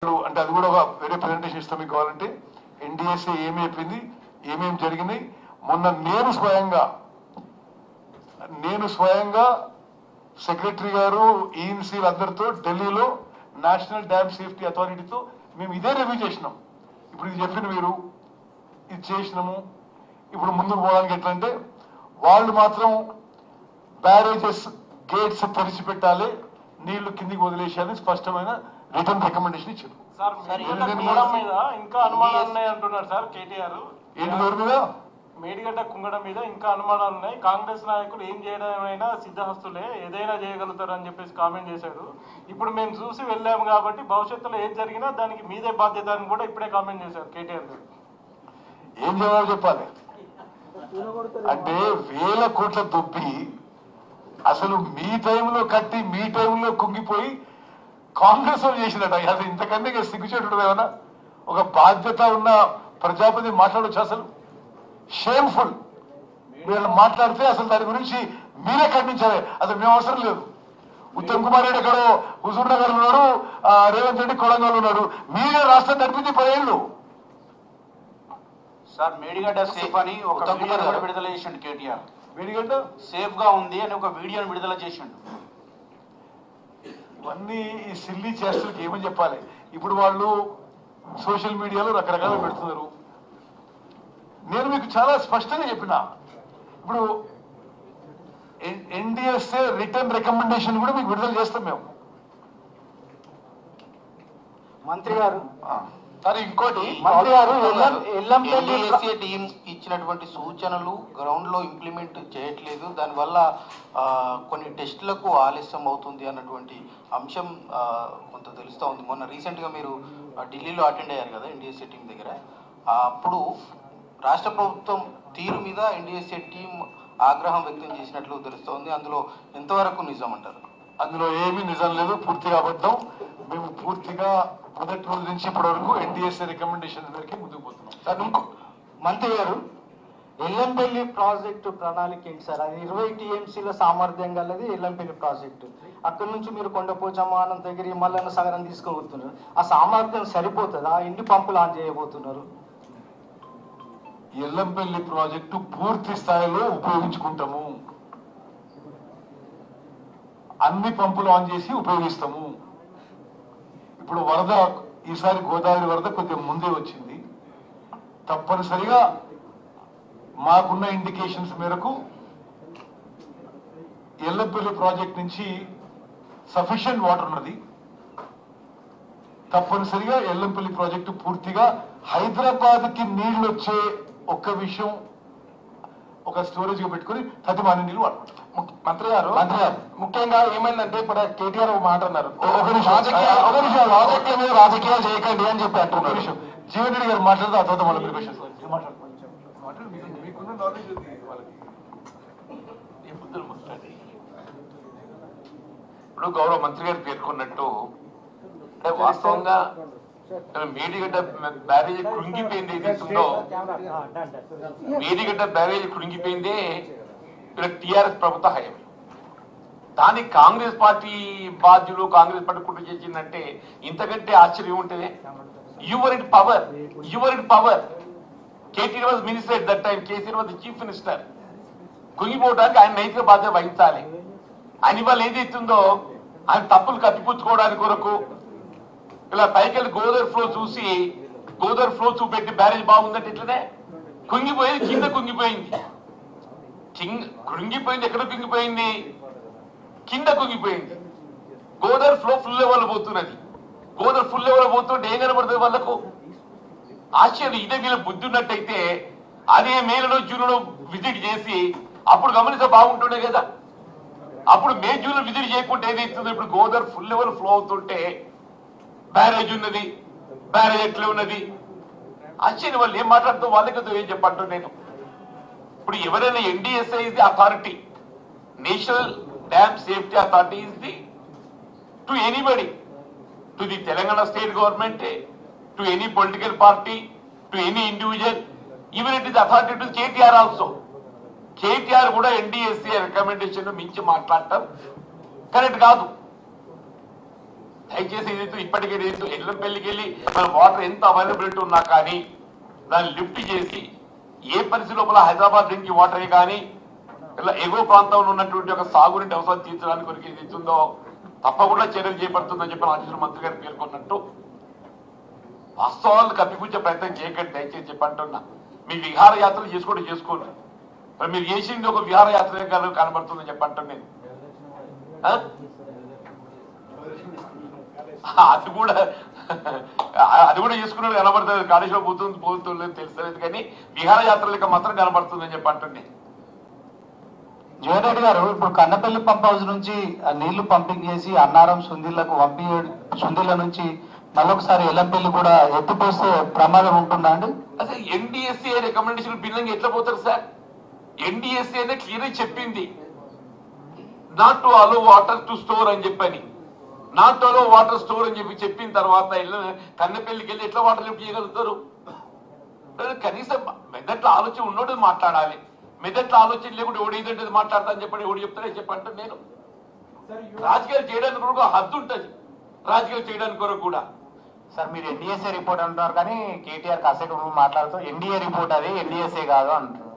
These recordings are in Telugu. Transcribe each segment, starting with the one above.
అంటే అది కూడా ఒక వేరే ప్రెజెంటేషన్ ఇస్తాం మీకు కావాలంటే. ఎన్డీఎస్ఏ ఏమి చెప్పింది, ఏమేమి జరిగినాయి. మొన్న నేను స్వయంగా సెక్రటరీ గారు ఈఎన్సీలు అందరితో ఢిల్లీలో నేషనల్ డ్యామ్ సేఫ్టీ అథారిటీతో మేము ఇదే రివ్యూ చేసినాం. ఇప్పుడు ఇది చెప్పిన మీరు ఇది చేసినాము. ఇప్పుడు ముందుకు పోవడానికి ఎట్లా అంటే వాళ్ళు మాత్రం బ్యారేజెస్ గేట్స్ తెరిచిపెట్టాలి, నీళ్లు కిందికి వదిలేసేయాలని స్పష్టమైన రిటర్న్ రికమెండేషన్ ఇచ్చారు. ఇంకా అనుమానాలు ఉన్నాయి అంటున్నారు సార్ కేటీఆర్. ఏంటి ఎవరి మీద? మేడిగడ్డ కుంగడం మీద ఇంకా అనుమానాలు ఉన్నాయి. కాంగ్రెస్ నాయకులు ఏం చేయడమైనా సిద్ధహస్తులే, ఏదైనా చేయగలుగుతారు అని చెప్పేసి కామెంట్ చేశారు. ఇప్పుడు మేము చూసి వెళ్ళాము కాబట్టి భవిష్యత్తులో ఏది జరిగినా దానికి మీదే బాధ్యత అని కూడా ఇప్పుడే కామెంట్ చేశారు కేటీఆర్ గారు. ఏం జవాబు చెప్పాలి అంటే వేల కోట్ల దొబ్బి అసలు మీ టైంలో కట్టి మీ టైంలో కుంగిపోయి కాంగ్రెస్ వాళ్ళు చేసినట్టు. అసలు ఇంతకన్నా సిగ్గుచేటు ఏమన్నా ఒక బాధ్యత ఉన్న ప్రజాపతి మాట్లాడవచ్చు? అసలు షేమ్ఫుల్. వీళ్ళు మాట్లాడితే అసలు దాని గురించి మీరే ఖండించాలి. అసలు మేము అవసరం లేదు. ఉత్తమ్ కుమార్ రెడ్డి ఎక్కడో హుజూర్ నగర్ ఉన్నాడు, రేవంత్ రెడ్డి కొడంగల్ ఉన్నాడు. మీరే రాష్ట్రం నడిపింది 10 ఏళ్ళు. సార్ మేడిగడ్డ సేఫ్ అని ఒక వీడియోని కూడా విడుదల చేసిండు కేటీఆర్. మేడిగడ్డ సేఫ్ గా ఉంది అని ఒక వీడియోని విడుదల చేసిండు. ఇవన్నీ ఈ సిల్లీ చేష్టలకి ఏమని చెప్పాలి? ఇప్పుడు వాళ్ళు సోషల్ మీడియాలో రకరకాలు పెడుతున్నారు. నేను మీకు చాలా స్పష్టంగా చెప్పిన, ఇప్పుడు ఎన్డీఎస్ఏ రిటర్న్ రికమెండేషన్ కూడా మీకు విడుదల చేస్తాం మేము. మంత్రి గారు సరే, ఇంకోటి ఎన్డీఎస్ఏ టీం ఇచ్చినటువంటి సూచనలు గ్రౌండ్ లో ఇంప్లిమెంట్ చేయట్లేదు, దానివల్ల కొన్ని టెస్టులకు ఆలస్యం అవుతుంది అన్నటువంటి అంశం కొంత తెలుస్తూ ఉంది. మొన్న రీసెంట్ గా మీరు ఢిల్లీలో అటెండ్ అయ్యారు కదా ఎన్డీఎస్ఏ టీం దగ్గర. అప్పుడు రాష్ట్ర ప్రభుత్వం తీరు మీద ఎన్డీఎస్ఏ టీం ఆగ్రహం వ్యక్తం చేసినట్లు తెలుస్తోంది. అందులో ఎంతవరకు నిజం అంటారు? అందులో ఏమీ నిజం లేదు, పూర్తిగా అబద్ధం. మేము పూర్తిగా మొదటి రోజు నుంచి ఇప్పటి వరకు ఎన్డీఎస్ఏ రికమెండేషన్ అందరికీ ముందుకు పోతున్నాం. సార్ ఇంకో మంత్రి గారు, ఎల్లంపల్లి ప్రాజెక్టు ప్రణాళిక ఏంటి సార్? అది 20 టీఎంసీల సామర్థ్యం గలది ఎల్లంపల్లి ప్రాజెక్టు. అక్కడి నుంచి మీరు కొండపోచమ్మ, అనంతగిరి, మల్లన్న సాగరం తీసుకుపోతున్నారు. ఆ సామర్థ్యం సరిపోతుందా? ఎన్ని పంపులు ఆన్ చేయబోతున్నారు? ఎల్లంపల్లి ప్రాజెక్టు పూర్తి స్థాయిలో ఉపయోగించుకుంటాము. అన్ని పంపులు ఆన్ చేసి ఉపయోగిస్తాము. ఇప్పుడు వరద, ఈసారి గోదావరి వరద కొద్దిగా ముందే వచ్చింది. తప్పనిసరిగా మాకున్న ఇండికేషన్స్ మేరకు ఎల్లంపల్లి ప్రాజెక్ట్ నుంచి సఫిషియెంట్ వాటర్ ఉన్నది. తప్పనిసరిగా ఎల్లంపల్లి ప్రాజెక్టు పూర్తిగా హైదరాబాద్కి నీళ్లు వచ్చే ఒక్క విషయం ఒక స్టోరేజ్ గా పెట్టుకుని 30 నీళ్ళు వాడుకుంటాం. మంత్రి గారు ముఖ్యంగా ఏమైందంటే ఇప్పుడు కేటీఆర్ ఒక మాట అన్నారు, రాజకీయాలు చేయకండి అని చెప్పి అంటున్నారు. జీవన్ రెడ్డి గారు మాట్లాడితే ఆ తర్వాత మళ్ళీ ఇప్పుడు గౌరవ మంత్రి గారు పేర్కొన్నట్టు అంటే వాస్తవంగా మేడిగడ్డ బ్యారేజ్ కృంగిపోయింది ఏదైతుందో, మేడిగడ్డ బ్యారేజ్ కృంగిపోయిందే టిఆర్ఎస్ ప్రభుత్వ హయాం. దానికి కాంగ్రెస్ పార్టీ బాధ్యులు, కాంగ్రెస్ పార్టీ కుట్ర చేసిందంటే ఇంతకంటే ఆశ్చర్యం ఉంటుంది. Your in power. KTR was minister at that time, KCR was chief minister. కుంగిపోవడానికి ఆయన నైతిక బాధ్యత వహించాలి. ఆయన ఇవాళ ఏదైతుందో ఆయన తప్పులు కప్పిపుచ్చుకోవడానికి కొరకు ఇలా పైకెళ్ళి గోదావరి ఫ్లో చూపెట్టి బ్యారేజ్ బాగుందంటే ఇట్లనే కుంగిపోయింది, కింద కుంగిపోయింది. కృంగిపోయింది, ఎక్కడ కుంగిపోయింది? కింద కుంగిపోయింది. గోదావరి ఫ్లో ఫుల్ లెవెల్ పోతున్నది. గోదావరి ఫుల్ లెవెల్ పోతుంటే ఏం కనబడుతుంది వాళ్ళకు? ఆశ్చర్యం. ఇదే వీళ్ళ బుద్ధి ఉన్నట్టయితే అదే మేలో జూన్లో విజిట్ చేసి అప్పుడు గమనిస్తే బాగుంటుండే కదా. అప్పుడు మే జూన్లో విజిట్ చేయకుండా ఏదైతుందో ఇప్పుడు గోదావరి ఫుల్ లెవెల్ ఫ్లో అవుతుంటే బ్యారేజ్ ఉన్నది, బ్యారేజ్ ఎట్లా ఉన్నది? ఆశ్చర్యం. వాళ్ళు ఏం మాట్లాడుతూ వాళ్ళకి ఏం చెప్పంటూ నేను ఇప్పుడు ఎవరైనా NDSA is the authority, national dam safety authority is the to anybody, to the Telangana state government, to any political party, to any individual, even it is authority to KTR also. KTR కూడా ఎన్డీఎస్ఏ రికమెండేషన్ మించి మాట్లాడటం కరెక్ట్ కాదు. దయచేసి ఏదైతే ఇప్పటికే ఎల్లంపల్లికి వెళ్ళి మన వాటర్ ఎంత అవైలబిలిటీ ఉన్నా కానీ దాన్ని లిఫ్ట్ చేసి ఏ పరిస్థితి లోపల హైదరాబాద్ డ్రింకింగ్ వాటర్ కానీ ఇలా ఎగువ ప్రాంతంలో ఉన్నటువంటి ఒక సాగునీటి అవసరం తీర్చడానికి కొరకు ఏది ఉందో తప్పకుండా చర్యలు చేపడుతుందని చెప్పి ఆంధ్రప్రదేశ్ మంత్రి గారు పేర్కొన్నట్టు వాస్తవాలను కప్పిపుచ్చే ప్రయత్నం చేయకండి దయచేసి చెప్పంటున్నా. మీ విహారయాత్రలు చేసుకోండి. మరి మీరు చేసింది ఒక విహారయాత్ర కనబడుతుందని చెప్పంటాను నేను. అది కూడా చేసుకున్నది కనబడుతుంది. కాళేశ్వరం పోతుంది తెలుస్తలేదు కానీ విహారయాత్రలకి మాత్రం కనబడుతుందని చెప్పంటుంది. జగన్ రెడ్డి గారు, ఇప్పుడు కన్నపల్లి పంప్ హౌస్ నుంచి నీళ్లు పంపింగ్ చేసి అన్నారం సుందిళ్లకు సుందిళ్ల నుంచి మళ్ళొకసారి ఎల్లంపల్లి కూడా ఎత్తిపోస్తే ప్రమాదం ఉంటుందా అండి? అసలు ఎన్డీఎస్ఏ రికమెండేషన్ భిన్నంగా ఎట్లా పోతారు సార్? ఎన్డీఎస్ఏ అనే క్లియర్ చెప్పింది not to allow water to store అని చెప్పని, not to allow water store అని చెప్పిన తర్వాత కన్నపల్లికి వెళ్ళి ఎట్లా వాటర్ లిఫ్ట్ చేయగలుగుతారు? కనీసం మెదట్లో ఆలోచన ఉన్నోడు మాట్లాడాలి. మెదట్లో ఆలోచన లేకుండా ఎవడు ఏదంటే మాట్లాడతా అని చెప్పండి. ఎవడు చెప్తారే చెప్పంటే నేను రాజకీయాలు చేయడానికి కూడా హద్దు ఉంటుంది. రాజకీయాలు చేయడానికి కొరకు కూడా సార్ మీరు ఎన్డీఎస్ఏ రిపోర్ట్ అంటున్నారు కానీ కేటీఆర్ కాసేపు మాట్లాడుతూ ఎన్డీఏ రిపోర్ట్ అది ఎన్డీఎస్ఏ కాదు అంటారు.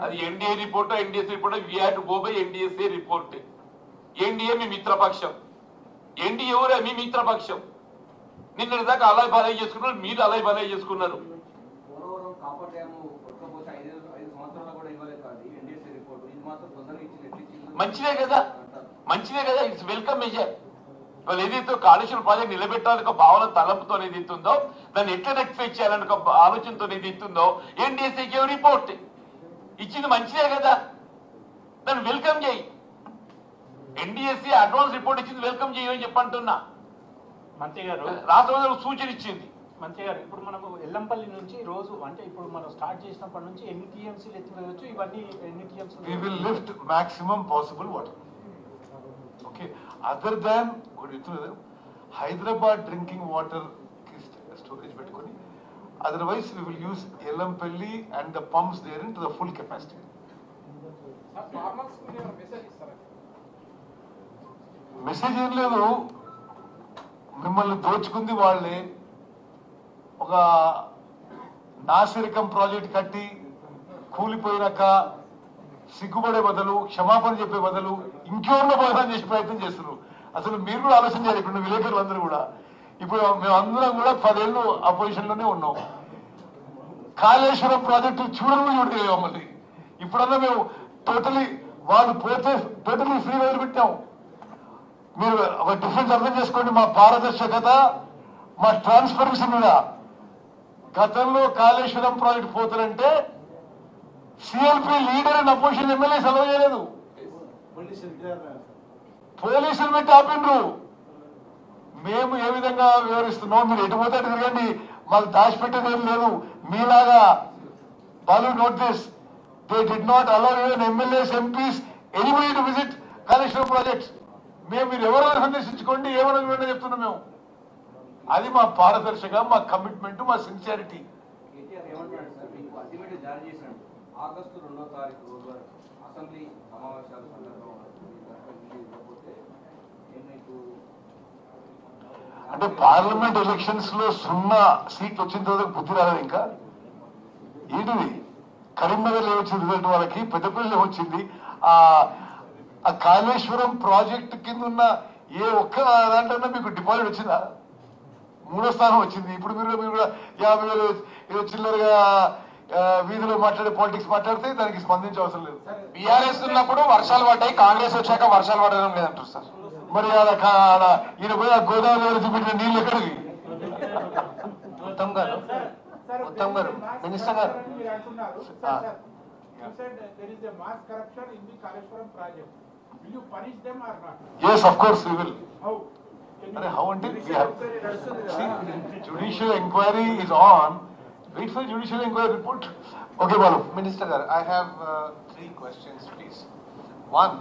అది NDA report NDSA report we have to go by NDSA report. NDA మీ మిత్రపక్షం, ఎన్డీఏ ఎవరే మీ మిత్రపక్షం. నిన్నటి దాకా అలాయ్ బాలయ్య చేసుకున్నారు, మీరు అలాయ్ బాలయ్య చేసుకున్నారు. మంచిదే కదా, ఇట్స్ వెల్కమ్ మెజర్. వాళ్ళు ఏదైతే కాళేశ్వరం ప్రాజెక్ట్ నిలబెట్టాలని ఒక భావన తలంపుతో ఏదైతే ఉందో దాన్ని ఎట్లా రెక్టిఫై చేయాలని ఒక ఆలోచనతో ఏదైతే ఉందో ఎన్డీఎస్ఏకి రిపోర్ట్ ఇచ్చింది మంచిదే కదా, దాన్ని వెల్కమ్ చేయి. ఎన్డీఎస్ఏ అడ్వాన్స్ రిపోర్ట్ ఇచ్చింది వెల్కమ్ చేయని చెప్పంటున్నా. మంత్రి గారు రాష్ట్ర సూచన ఇచ్చింది. మంత్రి గారు, ఇప్పుడు మనకు ఎల్లంపల్లి నుంచి రోజు అంటే ఇప్పుడు మనం స్టార్ట్ చేసినప్పటి నుంచి ఎన్ని టీఎంసీలు ఎత్తివేయచ్చు? ఇవన్నీ ఎన్ని TMC? We will lift maximum possible water. Okay. Other than Hyderabad drinking water storage పెట్టుకొని, otherwise we will use Ellanpalli and the pumps therein to the full capacity. Message ఏం లేదు, మిమ్మల్ని దోచుకుంది వాళ్ళే. ఒక నాసిరకం ప్రాజెక్ట్ కట్టి కూలిపోయినాక సిగ్గుపడే బదులు, క్షమాపణ చెప్పే బదులు ఇంకెవరిలో బోధన చేసే ప్రయత్నం చేస్తున్నారు. అసలు మీరు కూడా ఆలోచన చేయాలి. ఇప్పుడు విలేకరులు అందరూ కూడా, ఇప్పుడు మేమందరం కూడా 10 ఏళ్ళు అపోజిషన్ లోనే ఉన్నాం. కాళేశ్వరం ప్రాజెక్టు చూడలేదు మమ్మల్ని. ఇప్పుడన్నా మేము వాళ్ళు పోతే టోటలీ ఫ్రీ వదిలిపెట్టాం. మీరు ఒక డిఫరెన్స్ అర్థం చేసుకోండి. మా పారదర్శకత, మా ట్రాన్స్పరెన్సీ మీద. గతంలో కాళేశ్వరం ప్రాజెక్ట్ పోతారంటే CLP leader and opposition MLA సెలవు చేయలేదు, పోలీసులు పెట్టి ఆపిండ్రు. మేము ఏ విధంగా వివరిస్తున్నాం, మీరు ఎటు పోతే తిరగండి, మాకు దాచిపెట్టేది ఏం లేదు. మీలాగా Balu note this, they did not allow even MLAs, MPs, anybody to visit Kaleshwaram projects. మీరు ఎవరైనా సందర్శించుకోండి, ఏమైనా చెప్తున్నాం మేము. అది మా పారదర్శక, మా కమిట్మెంట్, మా సిన్సియారిటీ. ఆగస్టు 2వ తారీఖు రోజు అసెంబ్లీ సమావేశాల సందర్భంగా అంటే పార్లమెంట్ ఎలక్షన్స్ లో 0 సీట్లు వచ్చిన తర్వాత బుద్ధి రాలేదు ఇంకా. ఏంటిది? కరీంనగర్ లో వచ్చింది రిజల్ట్, వాళ్ళకి పెద్దపల్లిలో వచ్చింది. ఆ కాళేశ్వరం ప్రాజెక్టు కింద ఉన్న ఏ ఒక్క దాంట్లో మీకు డిపాజిట్ వచ్చిందా? 3వ స్థానం వచ్చింది. ఇప్పుడు మీరు కూడా 50,000 ఏదో చిల్లరగా వీధిలో మాట్లాడే పాలిటిక్స్ మాట్లాడితే దానికి స్పందించే అవసరం లేదు. బీఆర్ఎస్ ఉన్నప్పుడు వర్షాలు పడ్డాయి, కాంగ్రెస్ వచ్చాక వర్షాలు పడడం లేదంటారు సార్. మరి ఈయన పోయి ఆ గోదావరి చూపించిన నీళ్ళు ఎక్కడికి? ఉత్తమ్ గారు, మినిస్టర్ గారు, yes, of course we will. How until we have judicial inquiry is on. Wait for judicial inquiry report. Okay, Balu. Minister Gar, I have 3 questions, please. One,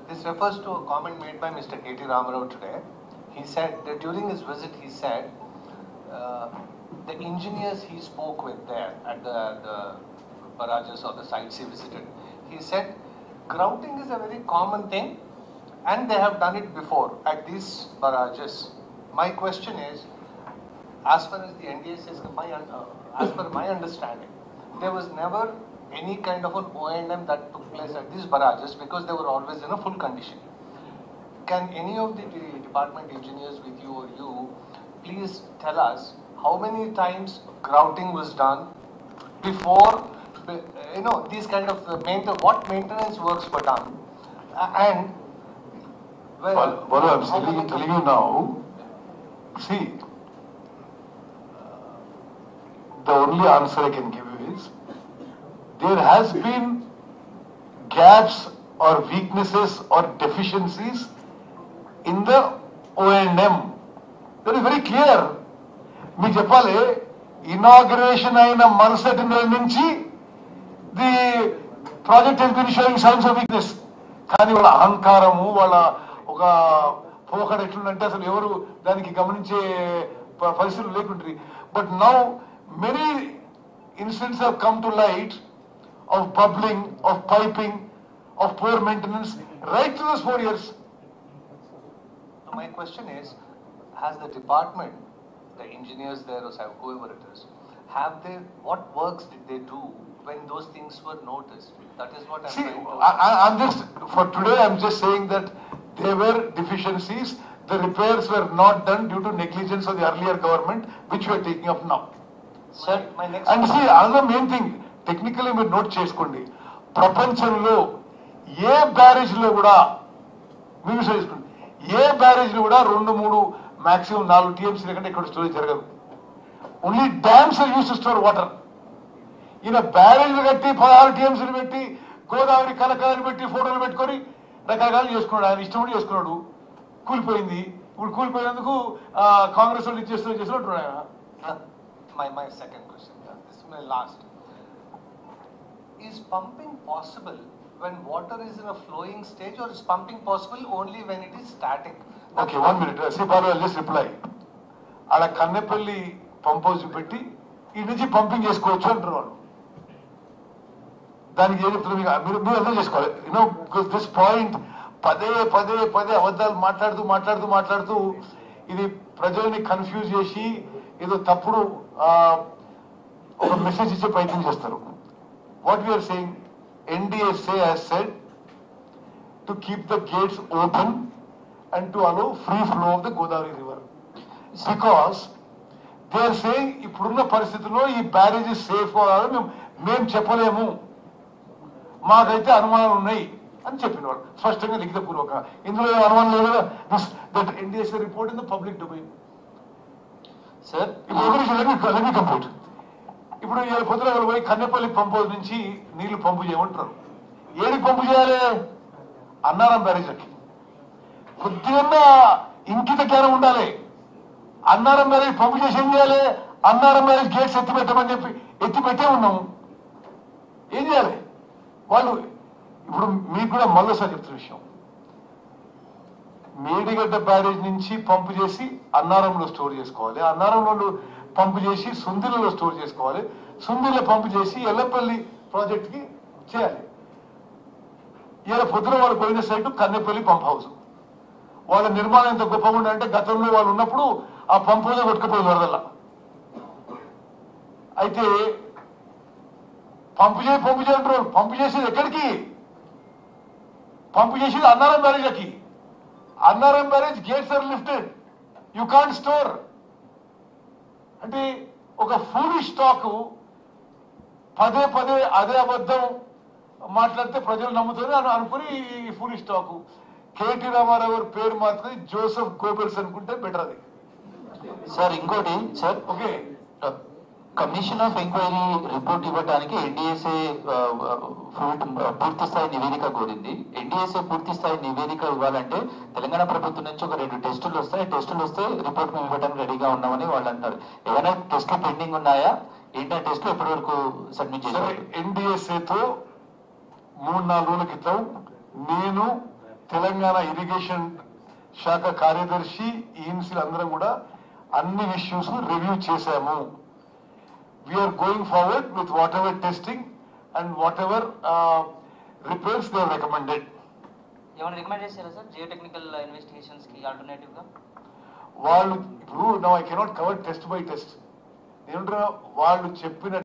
this refers to a comment made by Mr. K.T. Ramarao today. He said that during his visit, he said the engineers he spoke with there at the barrages or the sites he visited, he said grouting is a very common thing and they have done it before at these barrages. My question is, as far as the NDS is as per my understanding, there was never any kind of an O&M that took place at these barrages because they were always in a full condition. Can any of the department engineers with you or you please tell us how many times grouting was done before, these kind of what maintenance works were done, and Well, I'm telling you now, see, the only answer I can give you is, there has been gaps or weaknesses or deficiencies in the O&M. That is very clear. మీకు చెప్పాలి, ఇనాగ్రేషన్ అయిన మరుసటి నెల నుంచి the project has been showing signs of weakness. కానీ వాళ్ళ అహంకారము, వాళ్ళ ఒక పోకడ ఎట్లుందంటే అసలు ఎవరు దానికి గమనించే పరిస్థితులు లేకుంటారు. But now many incidents have come to light of bubbling, of piping, of poor maintenance, right through those 4 years. So my question is, has the department, the engineers there or whoever it is, what works did they do when those things were noticed? That is what I'm trying to... I'm just, for today I'm just saying that there were deficiencies, the repairs were not done due to negligence of the earlier government, which we are taking up now. Sir, my next... And see, another main thing, technically మీరు నోట్ చేసుకోండి, ప్రపంచంలో ఏ బ్యారేజ్ లో కూడా మీరు చేసుకోండి, ఏ బ్యారేజ్ లో కూడా 2-3 మాక్సిమం 4 టీఎంసీల కంటే ఇక్కడ స్టోరేజ్ జరగదు. Only dams are used to store water. ఈయన బ్యారేజ్లు కట్టి 16 టీఎంసీలు పెట్టి గోదావరి కలకాలని పెట్టి ఫోటోలు పెట్టుకొని రకరకాలు చేసుకున్నాడు. ఆయన ఇష్టం చేసుకున్నాడు. కూలిపోయింది. ఇప్పుడు కూలిపోయినందుకు కాంగ్రెస్ వాళ్ళు చేస్తున్నట్టు ఆయన. My second question, this is my last. Is pumping possible when water is in a flowing stage, or is pumping possible only when it is static? Okay, 1 minute. See, Balu, I'll just reply. ఆడ కన్నెపల్లి పంప్ హౌస్ పెట్టి ఈ నుంచి పంపింగ్ చేసుకోవచ్చు అంటారు వాళ్ళు. దానికి ఏం చెప్తున్నారు మీరు అర్థం చేసుకోవాలి. బికాస్ దిస్ పాయింట్ పదే అబద్ధాలు మాట్లాడుతూ ఇది ప్రజల్ని కన్ఫ్యూజ్ చేసి ఏదో తప్పుడు ఒక మెసేజ్ ఇచ్చే ప్రయత్నం చేస్తారు. What we are saying, NDSA has said to keep the gates open and to allow free flow of the Godavari river. Because they are saying, ఇప్పుడున్న పరిస్థితుల్లో ఈ బ్యారేజ్ సేఫ్ మేము చెప్పలేము, మాకైతే అనుమానాలు ఉన్నాయి అని చెప్పినవాడు స్పష్టంగా లిఖితపూర్వక. ఇందులో అనుమానం లేదు కదా. That NDSA report in the public domain. Sir ఇప్పుడు కంప్లీట్. ఇప్పుడు ఇవాళ పొద్దున పోయి కన్నెపల్లి పంప్ హౌస్ నుంచి నీళ్లు పంపు చేయమంటారు. ఏడికి పంపు చేయాలి? అన్నారం బ్యారేజ్కి. కొద్దిగా ఇంకిత జ్ఞానం ఉండాలి. అన్నారం బ్యారేజ్ పంపు చేసి ఏం చేయాలి? అన్నారం బ్యారేజ్ గేట్స్ ఎత్తిపెట్టమని చెప్పి ఎత్తిపెట్టే ఉన్నాము. ఏం చేయాలి వాళ్ళు? ఇప్పుడు మీకు కూడా మళ్ళీసారి చెప్తున్న విషయం, మేడిగడ్డ బ్యారేజ్ నుంచి పంపు చేసి అన్నారంలో స్టోర్ చేసుకోవాలి, అన్నారంలో పంపు చేసి సుందిలలో స్టోర్ చేసుకోవాలి, సుందిలో పంపు చేసి ఎల్లపల్లి ప్రాజెక్ట్కి చేయాలి. ఇలా పొద్దున వాళ్ళు పోయిన సైటు కన్నెపల్లి పంప్ హౌస్. వాళ్ళ నిర్మాణం ఎంత గొప్పగా ఉందంటే గతంలో వాళ్ళు ఉన్నప్పుడు ఆ పంప్ హౌస్ కొట్టుకుపోయింది వరదల్లా. అయితే పంపు చేయి అంటారు. పంపు చేసేది ఎక్కడికి? పంపు చేసేది అన్నారం బ్యారేజ్కి. Annaram barrage gates are lifted, you can't store. అంటే ఒక ఫూలిష్ టాక్ పదే అదే అబద్ధం మాట్లాడితే ప్రజలు నమ్ముతారు అని అనుకుని ఈ ఫూలిష్ టాక్. కేటీ రామారావు గారి పేరు మాత్రం జోసెఫ్ గోబెల్స్ అనుకుంటే బెటర్ అది. సార్ ఇంకోటి sir, okay, commission of enquiry report ఇవ్వడానికి ఎన్డీఎస్ఏ పూర్తి స్థాయి నివేదిక కోరింది. ఎన్డీఎస్ఏ పూర్తి స్థాయి నివేదిక ఇవ్వాలంటే తెలంగాణ ప్రభుత్వం నుంచి ఒక 2 టెస్టులు వస్తాయి. టెస్టులు వస్తే రిపోర్ట్ మేము ఇవ్వడానికి రెడీగా ఉన్నామని వాళ్ళు అంటారు. ఏమైనా టెస్టులు పెండింగ్ ఉన్నాయా? ఏంటంటే టెస్టులు ఎప్పటి వరకు సబ్మిట్ చేశారు? ఎన్డీఎస్ఏతో 3-4 రోజుల క్రితం నేను తెలంగాణ ఇరిగేషన్ శాఖ కార్యదర్శి ఈఎన్సీలు అందరం కూడా అన్ని ఇష్యూస్ రివ్యూ చేశాము. We are going forward with whatever testing and whatever repairs they have recommended. ఏమైనా రికమెండ్ చేశారా సార్ జియో టెక్నికల్ ఇన్వెస్టిగేషన్స్ కి ఆల్టర్నేటివ్ గా? వాళ్ళు ఇప్పుడు no I cannot cover test by test. నేను వాళ్ళు చెప్పిన